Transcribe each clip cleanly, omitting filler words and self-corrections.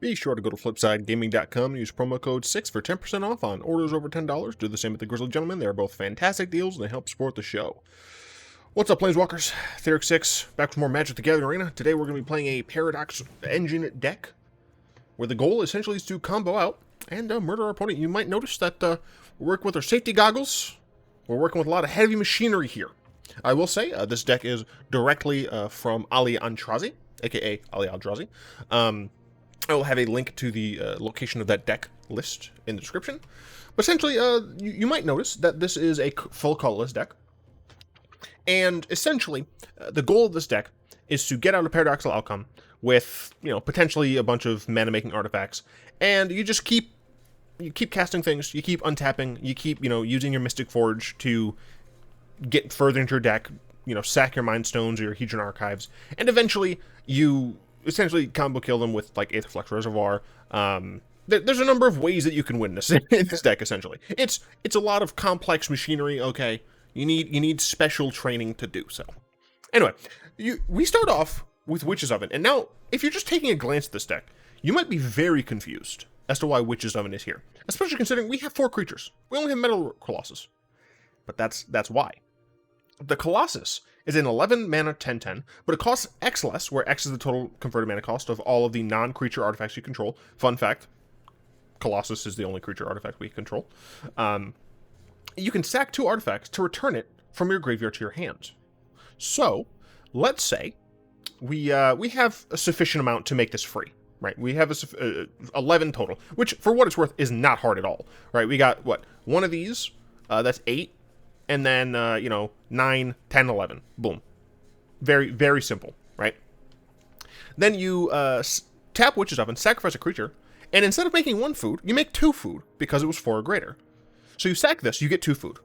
Be sure to go to flipsidegaming.com and use promo code 6 for 10% off on orders over $10. Do the same at the Grizzly Gentleman. They are both fantastic deals and they help support the show. What's up, Planeswalkers? Theoric 6, back with more Magic the Gathering Arena. Today we're going to be playing a Paradox Engine deck, where the goal essentially is to combo out and murder our opponent. You might notice that we're working with our safety goggles. We're working with a lot of heavy machinery here. I will say, this deck is directly from Ali Antrazi, aka Ali Antrazi. I will have a link to the location of that deck list in the description. But essentially, you might notice that this is a full colorless deck. And essentially, the goal of this deck is to get out a paradoxical outcome with, potentially a bunch of mana-making artifacts. And you just keep casting things, you keep untapping, you keep, using your Mystic Forge to get further into your deck, sack your Mind Stones or your Hedron Archives, and eventually you essentially combo kill them with, like, Aetherflux Reservoir. There's a number of ways that you can win this in this deck, essentially. It's a lot of complex machinery, okay? You need special training to do so. Anyway, we start off with Witch's Oven, and now, if you're just taking a glance at this deck, you might be very confused as to why Witch's Oven is here. Especially considering we have 4 creatures. We only have Metalwork Colossus. But that's why. The Colossus is an 11 mana 10/10, but it costs X less, where X is the total converted mana cost of all of the non-creature artifacts you control. Fun fact, Colossus is the only creature artifact we control. You can sack 2 artifacts to return it from your graveyard to your hand. So, let's say we have a sufficient amount to make this free, right? We have 11 total, which, for what it's worth, is not hard at all, right? We got, one of these, that's 8, and then, 9, 10, 11. Boom. Very, very simple, right? Then you tap Witch's Oven, sacrifice a creature, and instead of making 1 food, you make 2 food, because it was 4 or greater. So you sack this, you get 2 food.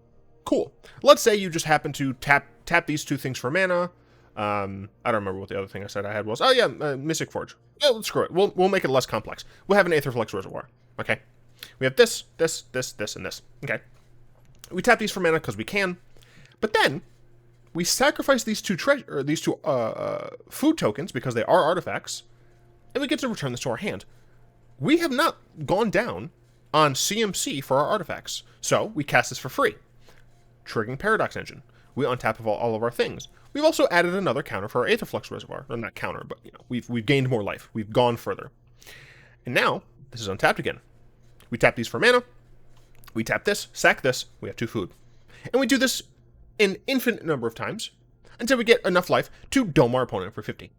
Cool. Let's say you just happen to tap these 2 things for mana. I don't remember what the other thing I said I had was. Oh yeah, Mystic Forge. Yeah, let's screw it. We'll make it less complex. We'll have an Aetherflux Reservoir. Okay. We have this, and this. Okay. We tap these for mana because we can, but then we sacrifice these 2 food tokens because they are artifacts, and we get to return this to our hand. We have not gone down on CMC for our artifacts, so we cast this for free. Triggering Paradox Engine. We untap all of our things. We've also added another counter for our Aetherflux Reservoir. Or not counter, but we've gained more life. We've gone further. And now this is untapped again. We tap these for mana. We tap this, sack this, we have 2 food. And we do this an infinite number of times until we get enough life to dome our opponent for 50.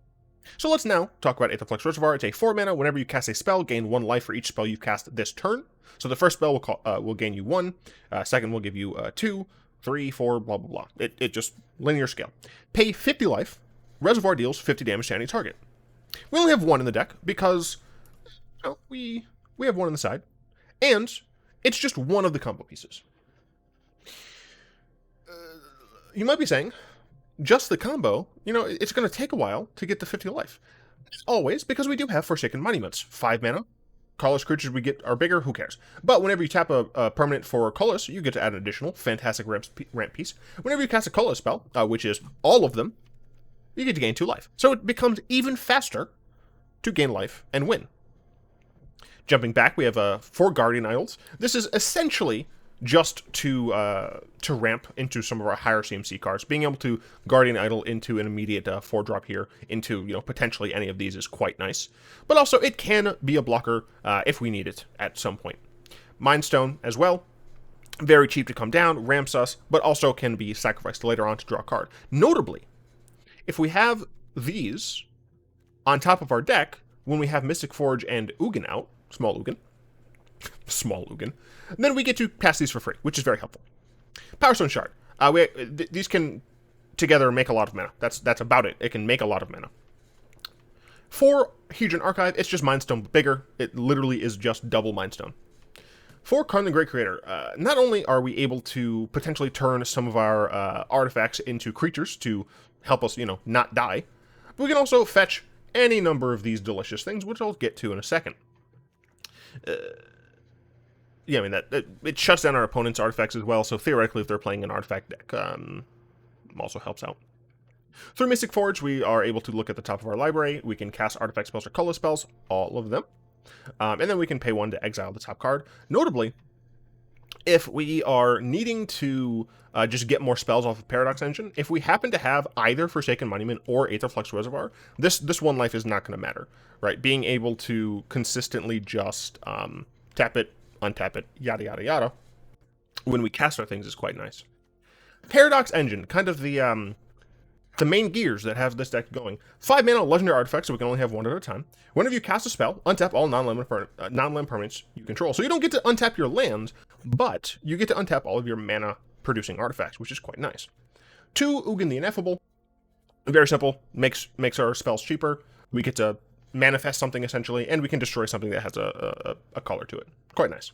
So let's now talk about Aetherflux Reservoir. It's a 4 mana. Whenever you cast a spell, gain 1 life for each spell you cast this turn. So the first spell will gain you 1. Second will give you 2, 3, 4, blah, blah, blah. It just linear scale. Pay 50 life. Reservoir deals 50 damage to any target. We only have 1 in the deck because we have 1 on the side. And it's just one of the combo pieces. You might be saying, just the combo, it's going to take a while to get the 50 life. Always, because we do have Forsaken Monuments. 5 mana. Colorless creatures we get are bigger, who cares? But whenever you tap a permanent for colorless, you get to add an additional fantastic ramp piece. Whenever you cast a colorless spell, which is all of them, you get to gain 2 life. So it becomes even faster to gain life and win. Jumping back, we have 4 Guardian Idols. This is essentially just to ramp into some of our higher CMC cards. Being able to Guardian Idol into an immediate 4-drop here into, potentially any of these is quite nice. But also, it can be a blocker if we need it at some point. Mind Stone as well. Very cheap to come down, ramps us, but also can be sacrificed later on to draw a card. Notably, if we have these on top of our deck, when we have Mystic Forge and Ugin out, small Ugin, then we get to cast these for free, which is very helpful. Powerstone Shard. These can together make a lot of mana. That's about it. It can make a lot of mana. For Hedron Archive, it's just Mind Stone, but bigger. It literally is just double Mind Stone. For Karn the Great Creator, not only are we able to potentially turn some of our artifacts into creatures to help us, not die, but we can also fetch any number of these delicious things, which I'll get to in a second. Yeah, I mean, it shuts down our opponent's artifacts as well, so theoretically, if they're playing an artifact deck, also helps out. Through Mystic Forge, we are able to look at the top of our library. We can cast artifact spells or color spells, all of them. And then we can pay 1 to exile the top card. Notably, if we are needing to just get more spells off of Paradox Engine, if we happen to have either Forsaken Monument or Aetherflux Reservoir, this 1 life is not going to matter, right? Being able to consistently just tap it, untap it, yada yada yada, when we cast our things is quite nice. Paradox Engine, kind of the main gears that have this deck going. 5 mana legendary artifacts, so we can only have 1 at a time. Whenever you cast a spell, untap all non-land permanents you control. So you don't get to untap your lands, but you get to untap all of your mana-producing artifacts, which is quite nice. 2, Ugin the Ineffable. Very simple. Makes our spells cheaper. We get to manifest something, essentially, and we can destroy something that has a color to it. Quite nice.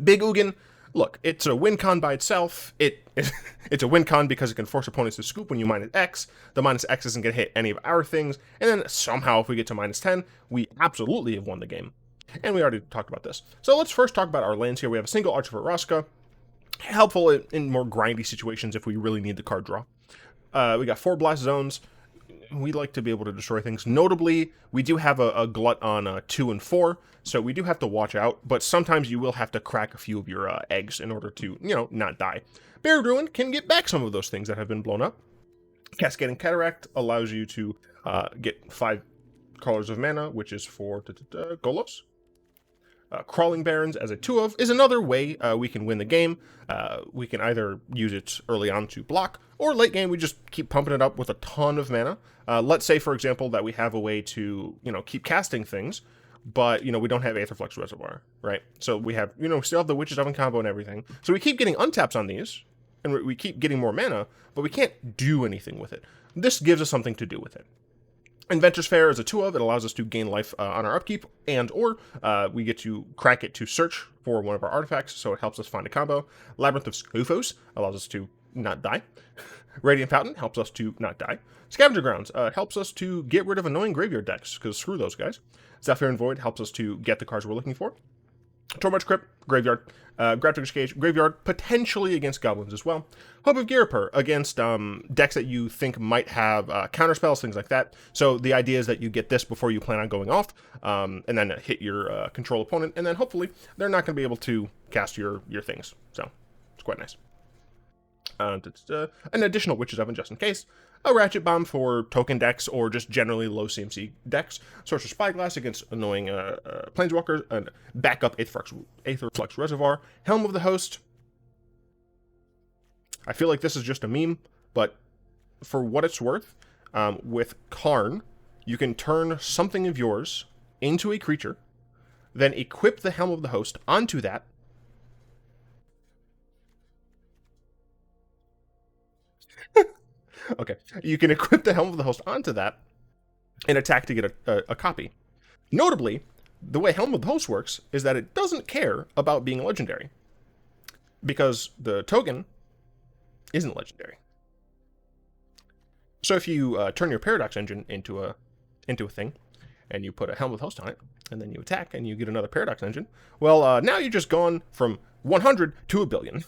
Big Ugin. Look, it's a win con by itself. It's a win con because it can force opponents to scoop when you minus X. The minus X isn't going to hit any of our things. And then somehow if we get to minus 10, we absolutely have won the game. And we already talked about this. So let's first talk about our lands here. We have a single Arch of Orazca. Helpful in more grindy situations if we really need the card draw. We got 4 blast zones. We like to be able to destroy things. Notably, we do have a glut on 2 and 4, so we do have to watch out, but sometimes you will have to crack a few of your eggs in order to, not die. Buried Ruin can get back some of those things that have been blown up. Cascading Cataract allows you to get 5 colors of mana, which is for Golos. Crawling Barrens as a 2-of is another way we can win the game. We can either use it early on to block, or late game we just keep pumping it up with a ton of mana. Let's say, for example, that we have a way to, keep casting things, but, we don't have Aetherflux Reservoir, right? So we have, we still have the Witch's Oven combo and everything. So we keep getting untaps on these, and we keep getting more mana, but we can't do anything with it. This gives us something to do with it. Inventors Fair is a 2-of. It allows us to gain life on our upkeep, or we get to crack it to search for one of our artifacts, so it helps us find a combo. Labyrinth of Skophos allows us to not die. Radiant Fountain helps us to not die. Scavenger Grounds helps us to get rid of annoying graveyard decks, because screw those guys. Zhalfirin Void helps us to get the cards we're looking for. Tormod Crypt, Graveyard. Grafdigger's Cage, Graveyard, potentially against Goblins as well. Hope of Ghirapur, against decks that you think might have counterspells, things like that. So the idea is that you get this before you plan on going off, and then hit your control opponent, and then hopefully they're not going to be able to cast your things. So it's quite nice. An additional Witch's Oven just in case. A Ratchet Bomb for token decks or just generally low CMC decks. Sorcerous Spyglass against annoying Planeswalkers. And backup Aetherflux Reservoir. Helm of the Host. I feel like this is just a meme, but for what it's worth, with Karn, you can turn something of yours into a creature, then equip the Helm of the Host onto that, okay, you can equip the Helm of the Host onto that and attack to get a copy. Notably, the way Helm of the Host works is that it doesn't care about being legendary, because the token isn't legendary. So if you turn your Paradox Engine into a thing, and you put a Helm of the Host on it, and then you attack, and you get another Paradox Engine, well, now you're just gone from 100 to a billion.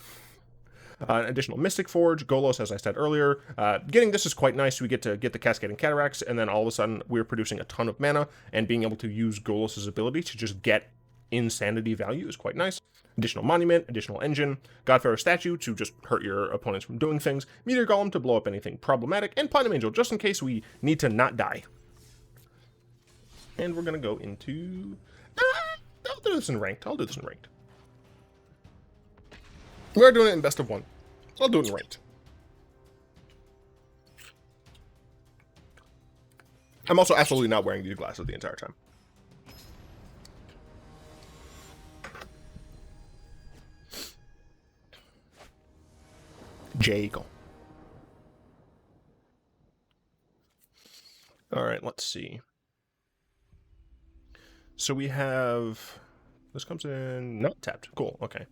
An additional Mystic Forge, Golos, as I said earlier. Getting this is quite nice. We get to get the Cascading Cataracts, and then all of a sudden we're producing a ton of mana, and being able to use Golos' ability to just get insanity value is quite nice. Additional Monument, additional Engine, God-Pharaoh Statue to just hurt your opponents from doing things, Meteor Golem to blow up anything problematic, and Platinum Angel just in case we need to not die. And we're going to go into... I'll do this in ranked. We're doing it in best of 1. I'll do it in ranked. I'm also absolutely not wearing these glasses the entire time. Jago. Alright, let's see. So we have... This comes in... Not tapped. Cool, okay.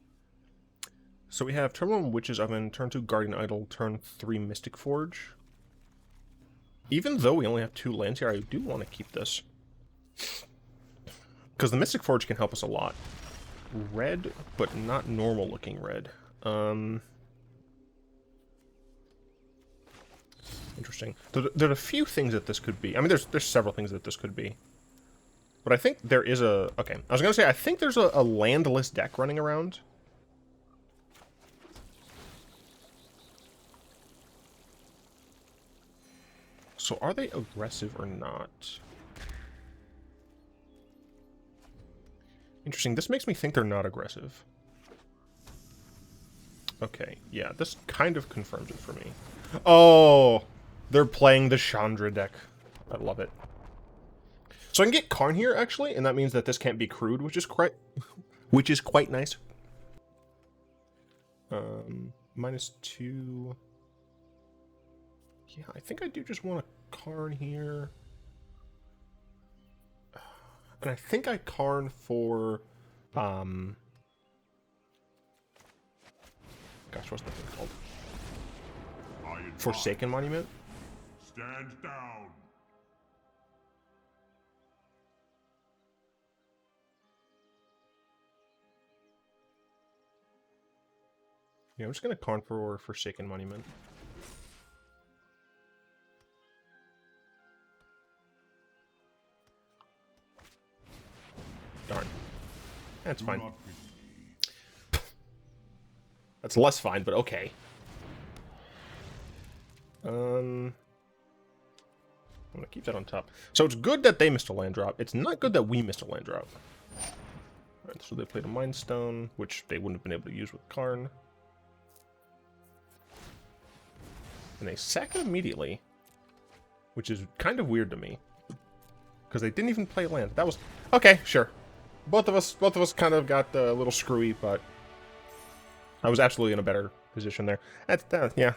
So we have turn 1 Witch's Oven, turn 2 Guardian Idol, turn 3 Mystic Forge. Even though we only have 2 lands here, I do want to keep this. Because the Mystic Forge can help us a lot. Red, but not normal looking red. Interesting. There are a few things that this could be. I mean, there's several things that this could be. But I think there is a... Okay, I was going to say, I think there's a landless deck running around. So are they aggressive or not? Interesting. This makes me think they're not aggressive. Okay, yeah, this kind of confirms it for me. Oh, they're playing the Chandra deck. I love it. So I can get Karn here, actually, and that means that this can't be crewed, which is quite nice. -2. Yeah, I think I do just want a Karn here. And I think I Karn for, gosh, what's that thing called? Forsaken Monument? Stand down. Yeah, I'm just gonna Karn for Forsaken Monument. Darn. That's fine. That's less fine, but okay. I'm gonna keep that on top. So it's good that they missed a land drop. It's not good that we missed a land drop. Alright, so they played a Mind Stone, which they wouldn't have been able to use with Karn. And they sack it immediately, which is kind of weird to me. Because they didn't even play land. That was... Okay, sure. Both of us kind of got a little screwy, but I was absolutely in a better position there. Yeah,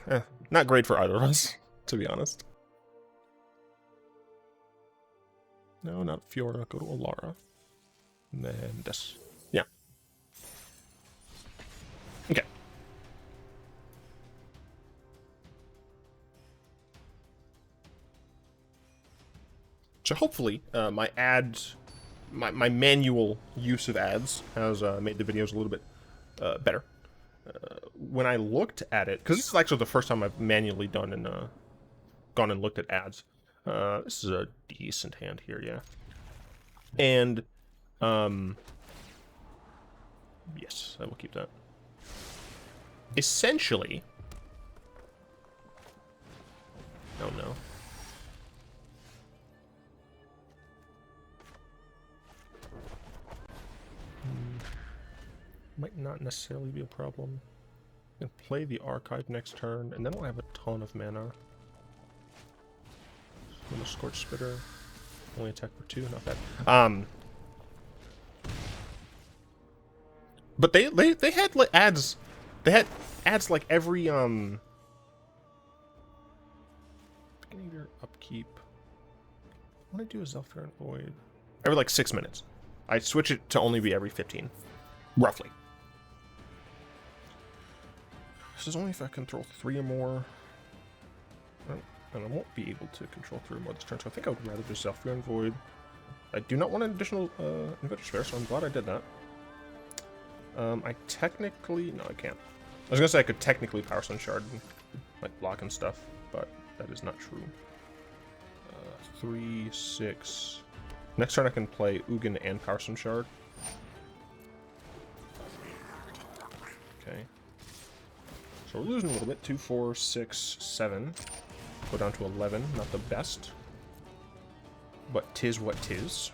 not great for either of us, to be honest. No, not Fiora. Go to Alara. And then this. Yeah. Okay. So hopefully, my ads, my manual use of ads has made the videos a little bit better. When I looked at it, because this is actually the first time I've manually done and gone and looked at ads. This is a decent hand here, yeah. And yes, I will keep that. Essentially, oh no. Might not necessarily be a problem. I can play the Archive next turn, and then I'll have a ton of mana. I'm gonna Scorch Spitter. Only attack for 2, not bad. But they had like ads. They had ads like every beginning of your upkeep. I want to do a Zhalfirin Void every like 6 minutes. I switch it to only be every 15, roughly. This is only if I control 3 or more. And I won't be able to control 3 or more this turn, so I think I would rather just Zhalfirin Void. I do not want an additional Inventors Fair, so I'm glad I did that. I technically... No, I can't. I was going to say I could technically Powerstone Shard and like block and stuff, but that is not true. 3, 6... Next turn I can play Ugin and Powerstone Shard. Okay. So we're losing a little bit. 2, 4, 6, 7. Go down to 11. Not the best. But 'tis what 'tis.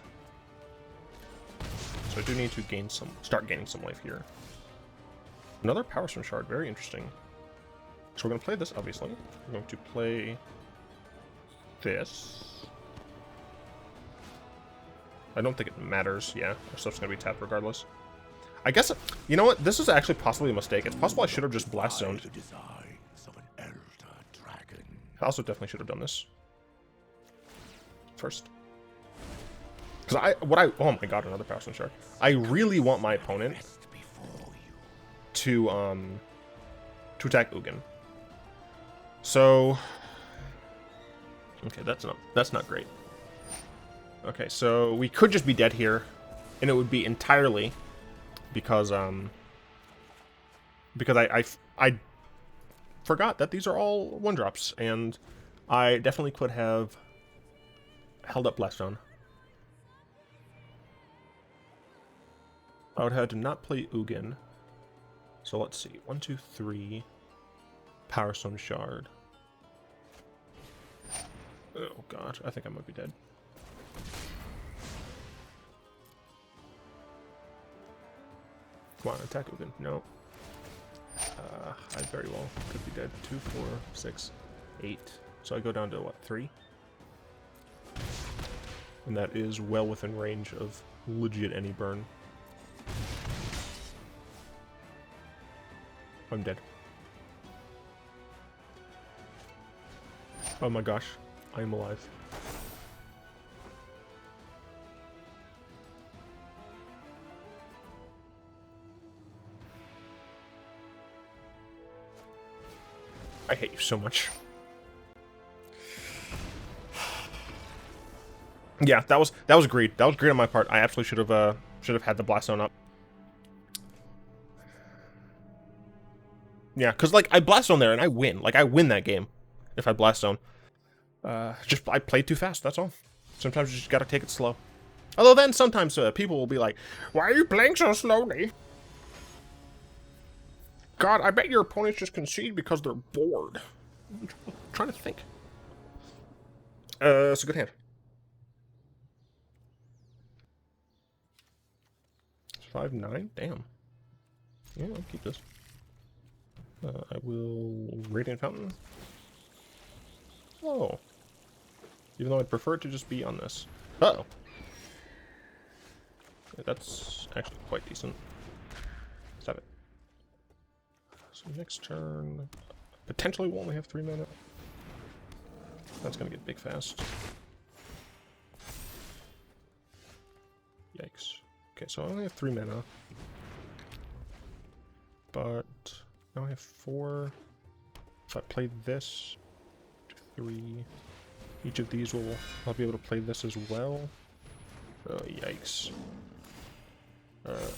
So I do need to start gaining some life here. Another Powerstone Shard. Very interesting. So we're going to play this, obviously. We're going to play this. I don't think it matters. Yeah, our stuff's going to be tapped regardless. I guess, you know what? This is actually possibly a mistake. It's possible I should have just Blast Zoned. I also definitely should have done this first. Because oh my god, another Powerstone Shard. I really want my opponent to attack Ugin. So, okay, that's not great. Okay, so we could just be dead here, and it would be entirely because I forgot that these are all 1-drops, and I definitely could have held up Blast Zone. I would have to not play Ugin. So let's see. 1, 2, 3. Powerstone Shard. Oh god, I think I might be dead. Come on, attack Ugin. No. I very well could be dead. 2, 4, 6, 8. So I go down to what, 3? And that is well within range of legit any burn. I'm dead. Oh my gosh, I am alive. I hate you so much. Yeah, that was great. That was great on my part. I absolutely should have had the blast zone up. Yeah, because like I blast zone there and I win. Like I win that game if I blast zone. Just I played too fast. That's all. Sometimes you just gotta take it slow. Although then sometimes people will be like, "Why are you playing so slowly?" God, I bet your opponents just concede because they're bored. I'm trying to think. It's a good hand. It's 5-9. Damn. Yeah, I'll keep this. I will Radiant Fountain. Oh. Even though I'd prefer it to just be on this. Uh-oh. Yeah, that's actually quite decent. Stop it. So next turn, potentially we'll only have 3 mana. That's gonna get big fast. Yikes. Okay, so I only have 3 mana. But now I have 4. If I play this, 3. Each of these will, I'll be able to play this as well. Oh, yikes.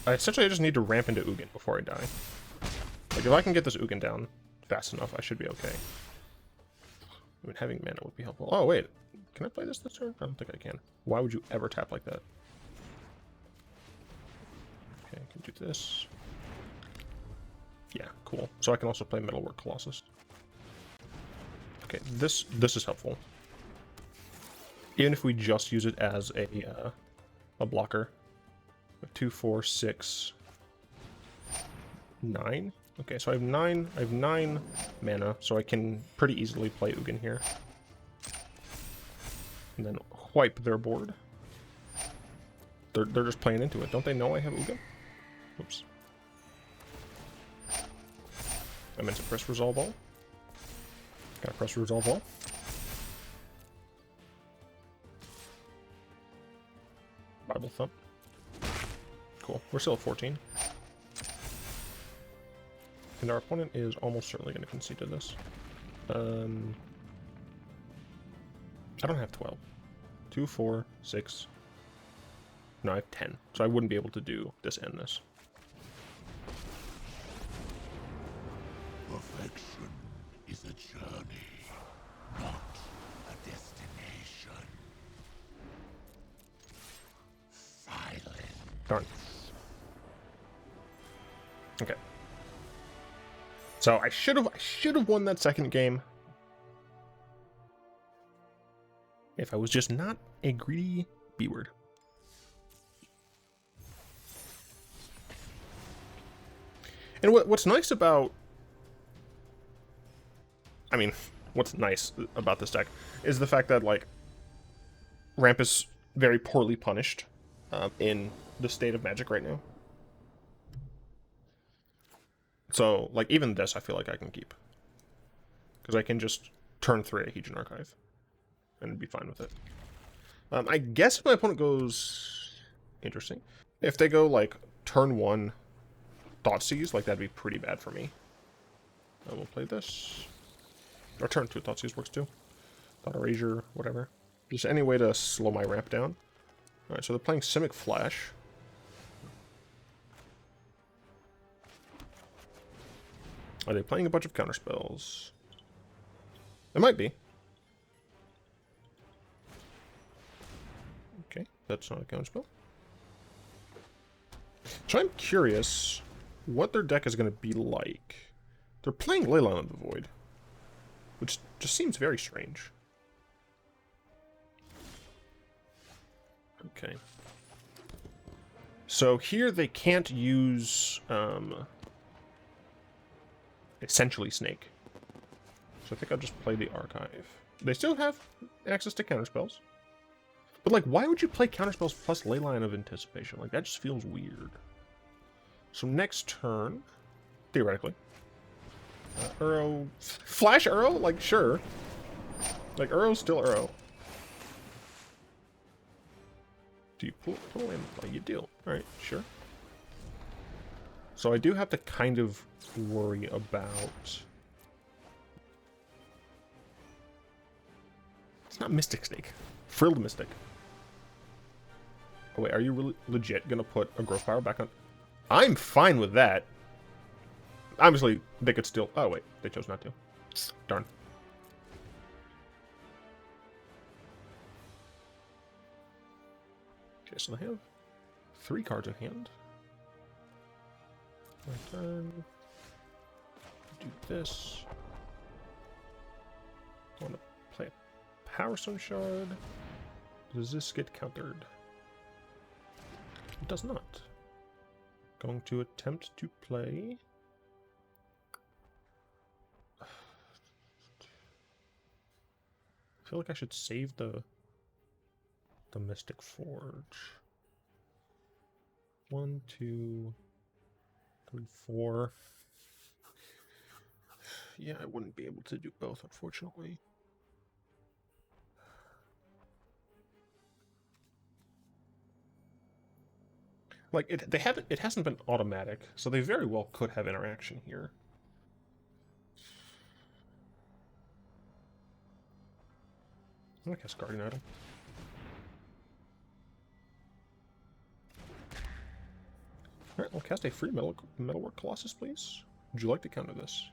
Essentially I just need to ramp into Ugin before I die. Like, if I can get this Ugin down fast enough, I should be okay. I mean, having mana would be helpful. Oh, wait. Can I play this turn? I don't think I can. Why would you ever tap like that? Okay, I can do this. Yeah, cool. So I can also play Metalwork Colossus. Okay, this is helpful. Even if we just use it as a blocker. 2, 4, 6, 9. Okay, so I have 9 mana, so I can pretty easily play Ugin here. And then wipe their board. They're just playing into it. Don't they know I have Ugin? Oops. I meant to press Resolve All. Gotta press Resolve All. Bible Thump. Cool. We're still at 14. And our opponent is almost certainly going to concede to this. I don't have 12. 2, 4, 6. No, I have 10. So I wouldn't be able to do this and this. Perfection is a journey, not a destination. Silence. Darn. Okay. So I should have won that second game if I was just not a greedy B-word. And what's nice about, I mean, what's nice about this deck is the fact that like ramp is very poorly punished in the state of Magic right now. So, like, even this I feel like I can keep. Because I can just turn 3 a Hedron Archive. And be fine with it. I guess if my opponent goes... Interesting. If they go, like, turn 1 Thoughtseize, like, that'd be pretty bad for me. I will play this. Or turn 2 Thoughtseize works too. Thought Erasure, whatever. Just any way to slow my ramp down. Alright, so they're playing Simic Flash. Are they playing a bunch of counterspells? It might be. Okay, that's not a counterspell. So I'm curious what their deck is going to be like. They're playing Leyline of the Void, which just seems very strange. Okay. So here they can't use essentially Snake. So I think I'll just play the Archive. They still have access to counterspells. But like, why would you play counterspells plus Leyline of Anticipation? Like, that just feels weird. So next turn, theoretically, Uro, Flash Uro? Like, sure. Like, Uro's still Uro. Do you pull in? Like, you do. Alright, sure. So I do have to kind of worry about... It's not Mystic Snake. Frilled Mystic. Oh wait, are you really legit gonna put a Growth Power back on? I'm fine with that. Obviously, they could still... Oh wait, they chose not to. Darn. Okay, so they have 3 cards in hand. My turn. Do this. I want to play a Powerstone Shard. Does this get countered? It does not. Going to attempt to play... I feel like I should save the Mystic Forge. 1, 2, 3, 4. Yeah, I wouldn't be able to do both, unfortunately. Like, it hasn't been automatic, so they very well could have interaction here. I'm gonna cast Guardian Idol. Alright, I'll cast a free Metalwork Colossus, please. Would you like to counter this?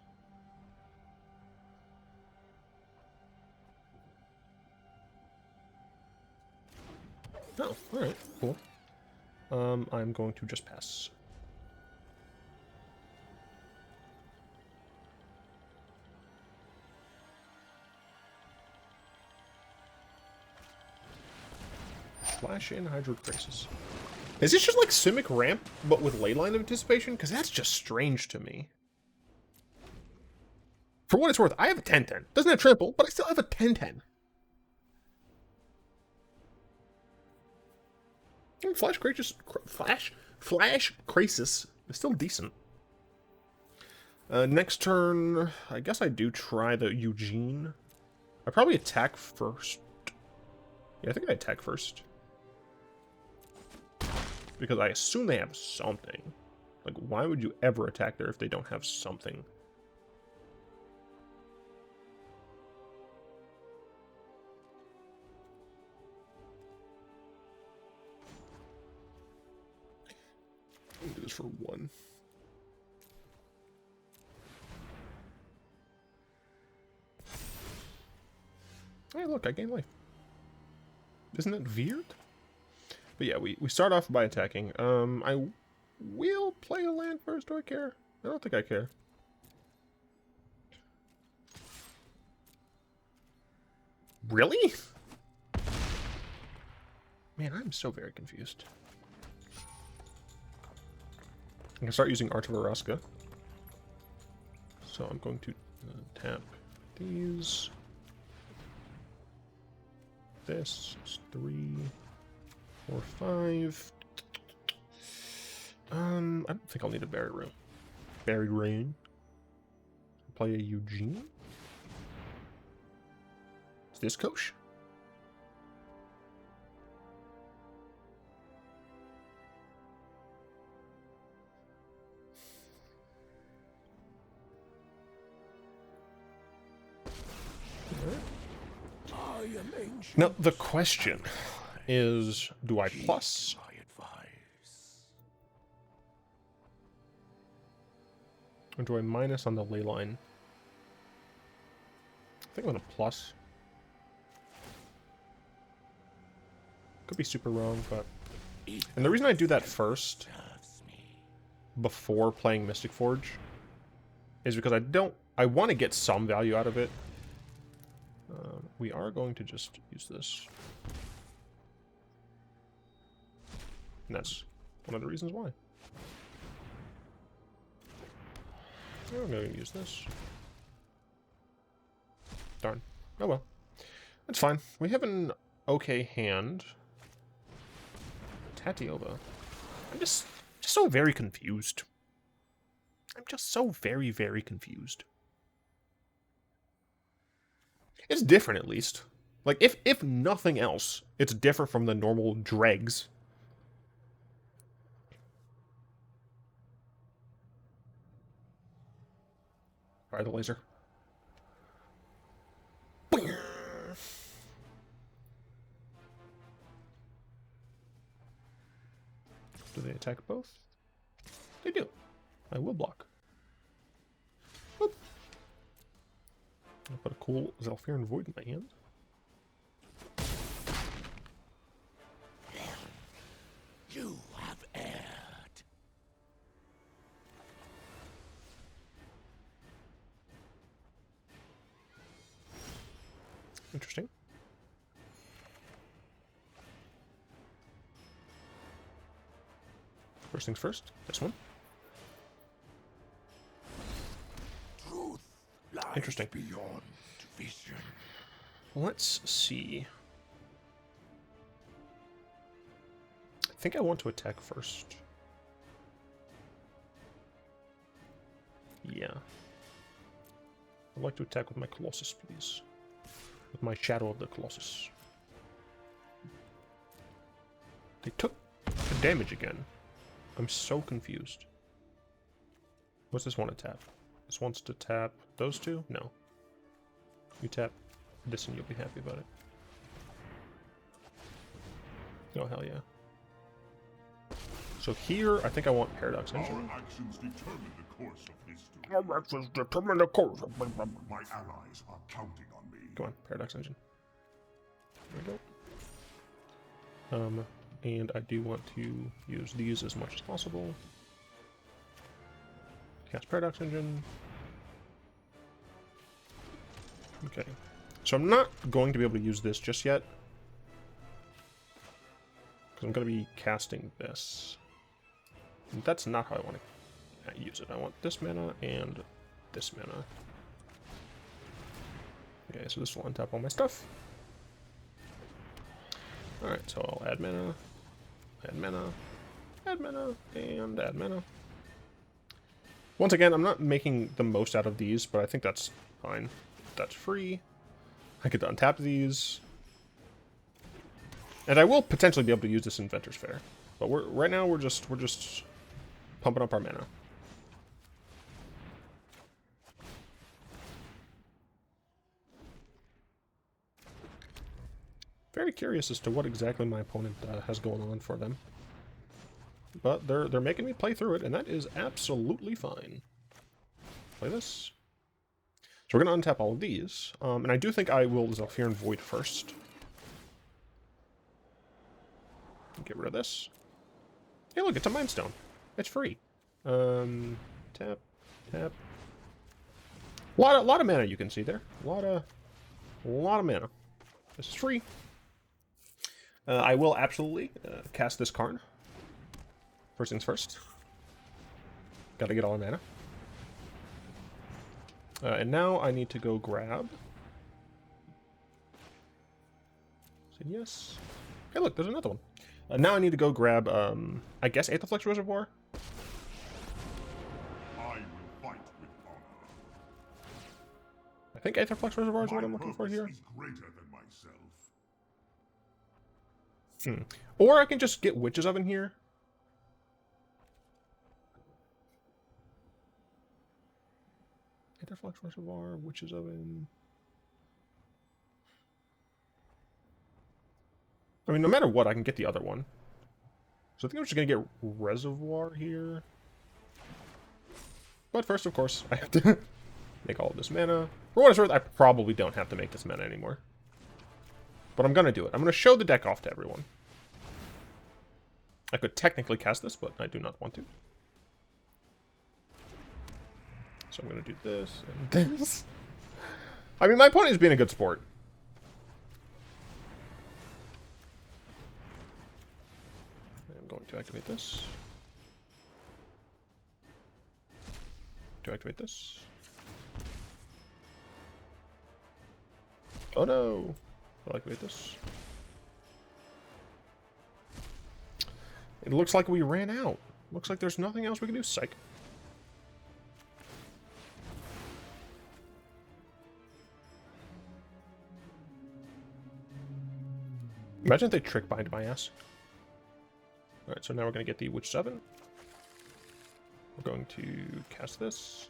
Oh, alright, cool. I'm going to just pass. Flash in Hydro Crisis. Is this just like Simic Ramp, but with Leyline of Anticipation? Because that's just strange to me. For what it's worth, I have a 10-10. Doesn't have trample, but I still have a 10-10. Flash Crisis is still decent. Next turn, I guess I do try the Ugin. I probably attack first. Yeah, I think I attack first. Because I assume they have something. Like, why would you ever attack there if they don't have something? I'll do this for 1. Hey, look, I gain life. Isn't it weird? But yeah, we start off by attacking. I will play a land first. Do I care? I don't think I care. Really? Man, I'm so very confused. I can start using Arch of Orazca. So I'm going to tap these. This is 3, 4, 5. I don't think I'll need a Buried Ruin. Buried Ruin. Play a Ugin. Is this Kosh? Now, the question is, do I plus? Or do I minus on the ley line? I think I'm going to plus. Could be super wrong, but... And the reason I do that first before playing Mystic Forge is because I want to get some value out of it. We are going to just use this. And that's one of the reasons why. I'm going to use this. Darn. Oh well. That's fine. We have an okay hand. Tatiova. I'm just so very confused. I'm just so very, very confused. It's different, at least. Like, if nothing else, it's different from the normal dregs. Fire the laser. Do they attack both? They do. I will block. Boop. I'll put a cool Zhalfirin Void in my hand. You have erred. Interesting. First things first, this one. Truth lies Interesting. beyond vision. Let's see. I think I want to attack first. Yeah. I'd like to attack with my Colossus, please. With my Shadow of the Colossus. They took the damage again. I'm so confused. What's this one to tap? This wants to tap those two? No. You tap this and you'll be happy about it. Oh, hell yeah. So here, I think I want Paradox Engine. Our actions determine the course of history. Our actions determine the course. My allies are counting on me. Go on, Paradox Engine. There we go. And I do want to use these as much as possible. Cast Paradox Engine. Okay. So I'm not going to be able to use this just yet. Because I'm going to be casting this. And that's not how I want to use it. I want this mana and this mana. Okay, so this will untap all my stuff. Alright, so I'll add mana, add mana, add mana, and add mana. Once again, I'm not making the most out of these, but I think that's fine. That's free. I get to untap these. And I will potentially be able to use this in Inventors Fair. But right now we're just pumping up our mana. Very curious as to what exactly my opponent has going on for them. But they're making me play through it, and that is absolutely fine. Play this. So we're going to untap all of these. And I do think I will Zhalfirin Void first. Get rid of this. Hey, look, it's a Mind Stone. It's free. Tap, tap. A lot of mana you can see there. A lot of mana. This is free. I will absolutely cast this Karn. First things first. Gotta get all the mana. And now I need to go grab. Say yes. Hey, look, there's another one. Now I need to go grab, I guess, Aetherflux Reservoir. I will fight with honor. I think Aetherflux Reservoir is what I'm looking for here. Is greater than myself. Or I can just get Witches Oven here. Aetherflux Reservoir, Witches Oven. I mean, no matter what, I can get the other one. So I think I'm just going to get Reservoir here. But first, of course, I have to make all of this mana. For what it's worth, I probably don't have to make this mana anymore. But I'm going to do it. I'm going to show the deck off to everyone. I could technically cast this, but I do not want to. So I'm going to do this and this. I mean, my opponent is being a good sport. I'm going to activate this. To activate this. Oh no! I'll activate this. It looks like we ran out. Looks like there's nothing else we can do. Psych. Imagine if they trick bind my ass. Alright, so now we're going to get the Witch 7. We're going to cast this.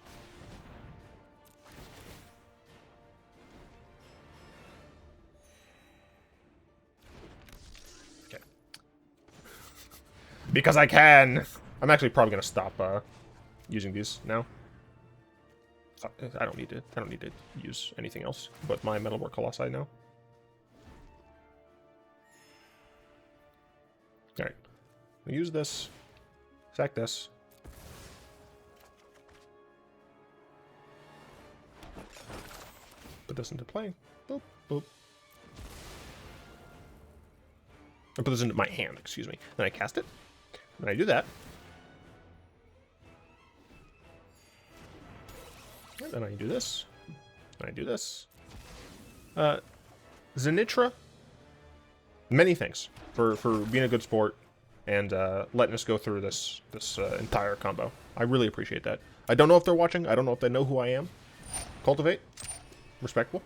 Okay. Because I can! I'm actually probably going to stop using these now. I don't need to use anything else but my Metalwork Colossi now. Alright. I'll use this. Sack this. Put this into play. Boop, boop. I put this into my hand, excuse me. Then I cast it. Then I do that. And then I do this. And I do this. Zenitra. Many thanks for being a good sport and letting us go through this entire combo. I really appreciate that. I don't know if they're watching. I don't know if they know who I am. Cultivate. Respectable.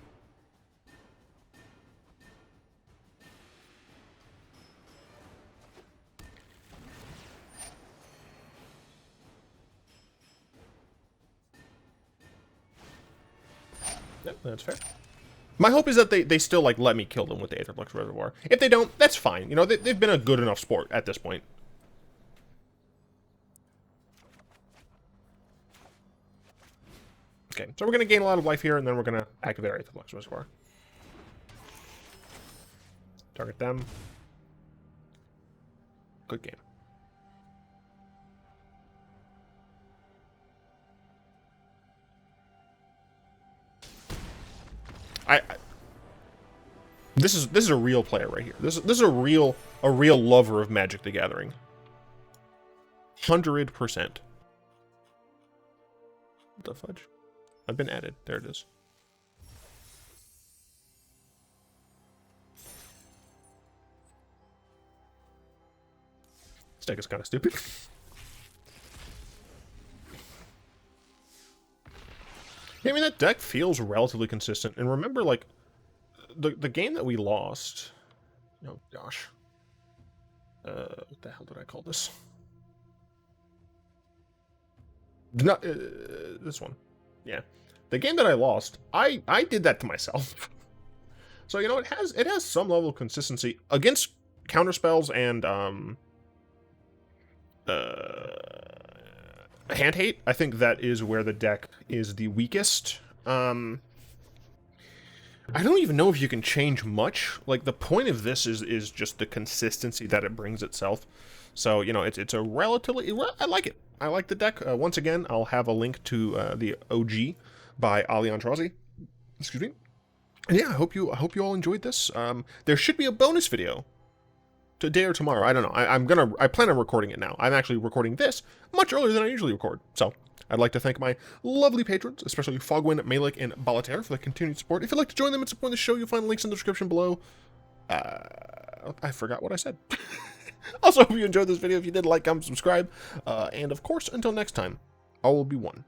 Yep, that's fair. My hope is that they still, like, let me kill them with the Aetherflux Reservoir. If they don't, that's fine. You know, they've been a good enough sport at this point. Okay, so we're going to gain a lot of life here, and then we're going to activate our Aetherflux Reservoir. Target them. Good game. This is a real player right here. This is a real lover of Magic the Gathering. 100%. What the fudge? I've been added. There it is. This deck is kind of stupid. Yeah, I mean, that deck feels relatively consistent. And remember, like, the game that we lost... Oh, gosh. What the hell did I call this? Not, this one. Yeah. The game that I lost, I did that to myself. So, you know, it has some level of consistency against counterspells and hand hate. I think that is where the deck is the weakest. I don't even know if you can change much. Like, the point of this is just the consistency that it brings itself. So, you know, it's a relatively... I like it. I like the deck. Once again, I'll have a link to the OG by Ali Andrazi. Excuse me. And yeah, I hope you all enjoyed this. There should be a bonus video today or tomorrow. I don't know. I plan on recording it now. I'm actually recording this much earlier than I usually record. So I'd like to thank my lovely patrons, especially Fogwin, Malik, and Balater, for the continued support. If you'd like to join them and support the show, you'll find links in the description below. I forgot what I said. Also, hope you enjoyed this video. If you did, like, comment, subscribe. And of course, until next time, all will be one.